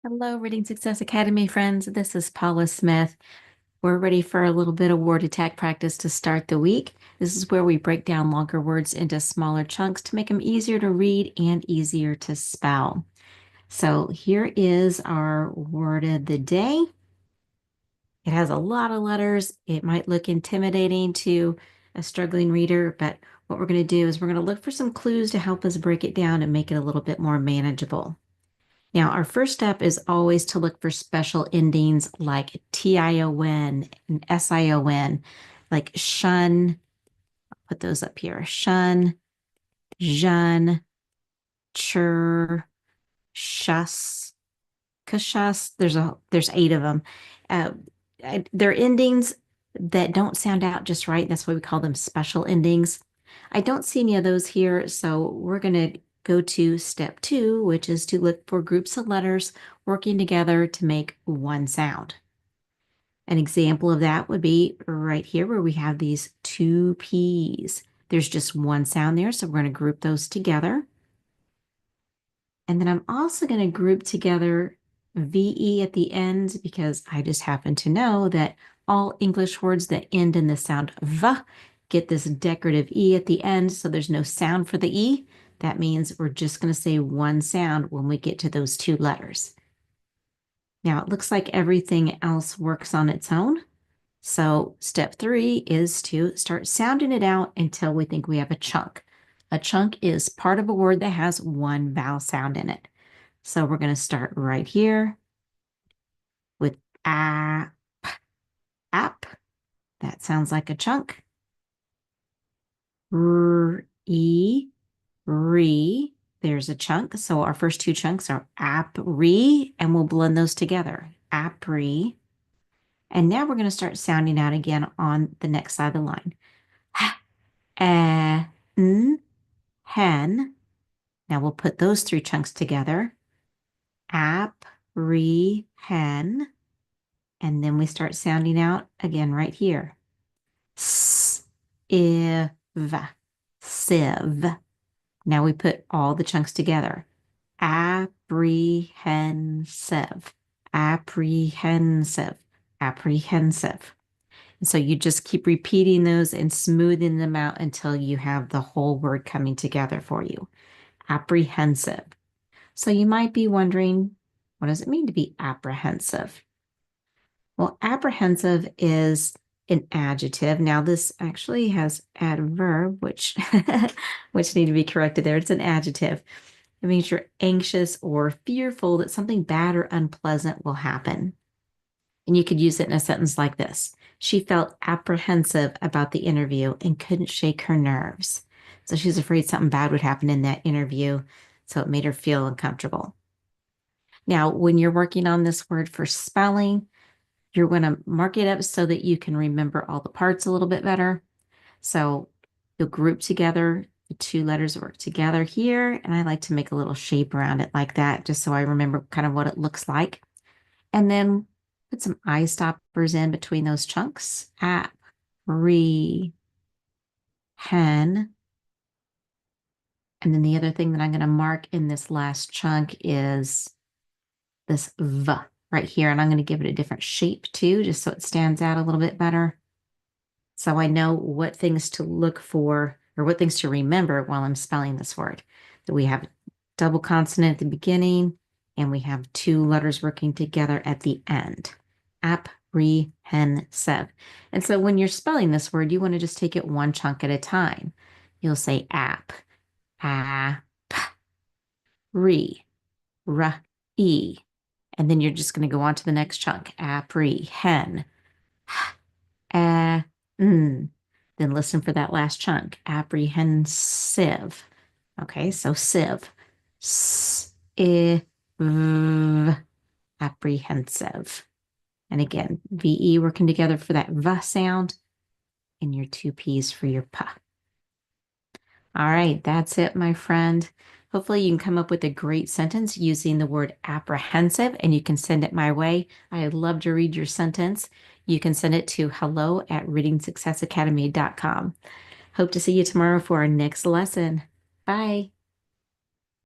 Hello, Reading Success Academy friends. This is Paula Smith. We're ready for a little bit of word attack practice to start the week. This is where we break down longer words into smaller chunks to make them easier to read and easier to spell. So here is our word of the day. It has a lot of letters. It might look intimidating to a struggling reader, but what we're going to do is we're going to look for some clues to help us break it down and make it a little bit more manageable. Now, our first step is always to look for special endings like tion and sion, like shun. Put those up here. Shun, jun, chur, shus, kashus. There's 8 of them. Uh, they're endings that don't sound out just right. That's why we call them special endings. I don't see any of those here, so we're going to go to step 2, which is to look for groups of letters working together to make one sound. An example of that would be right here where we have these 2 P's. There's just one sound there, so we're going to group those together. And then I'm also going to group together VE at the end because I just happen to know that all English words that end in the sound V get this decorative E at the end, so there's no sound for the E. That means we're just going to say one sound when we get to those 2 letters. Now, it looks like everything else works on its own. So step 3 is to start sounding it out until we think we have a chunk. A chunk is part of a word that has one vowel sound in it. So we're going to start right here with app, app. That sounds like a chunk. E, re. There's a chunk. So our first 2 chunks are ap, re, and we'll blend those together. Ap, re. And now we're going to start sounding out again on the next side of the line. N, hen. Now we'll put those 3 chunks together. Ap, re, hen. And then we start sounding out again right here. S, iv, sieve. Now we put all the chunks together. Apprehensive, apprehensive, apprehensive. And so you just keep repeating those and smoothing them out until you have the whole word coming together for you. Apprehensive. So you might be wondering, what does it mean to be apprehensive? Well, apprehensive is an adjective. Now this actually has adverb, which which need to be corrected there. It's an adjective. It means you're anxious or fearful that something bad or unpleasant will happen. And you could use it in a sentence like this. She felt apprehensive about the interview and couldn't shake her nerves. So she was afraid something bad would happen in that interview. So it made her feel uncomfortable. Now, when you're working on this word for spelling, you're going to mark it up so that you can remember all the parts a little bit better. So you'll group together, the 2 letters work together here, and I like to make a little shape around it like that, just so I remember kind of what it looks like. And then put some eye stoppers in between those chunks. Ap, re, hen. And then the other thing that I'm going to mark in this last chunk is this V right here. And I'm going to give it a different shape too, just so it stands out a little bit better. So I know what things to look for or what things to remember while I'm spelling this word. That we have a double consonant at the beginning and we have 2 letters working together at the end. Apprehensive. And so when you're spelling this word, you want to just take it one chunk at a time. You'll say ap, re, e. And then you're just going to go on to the next chunk. Apprehend. Then listen for that last chunk. Apprehensive. Okay, so sieve. Apprehensive. And again, VE working together for that V sound and your 2 P's for your P. All right, that's it, my friend. Hopefully you can come up with a great sentence using the word apprehensive and you can send it my way. I'd love to read your sentence. You can send it to hello@readingsuccessacademy.com. Hope to see you tomorrow for our next lesson. Bye.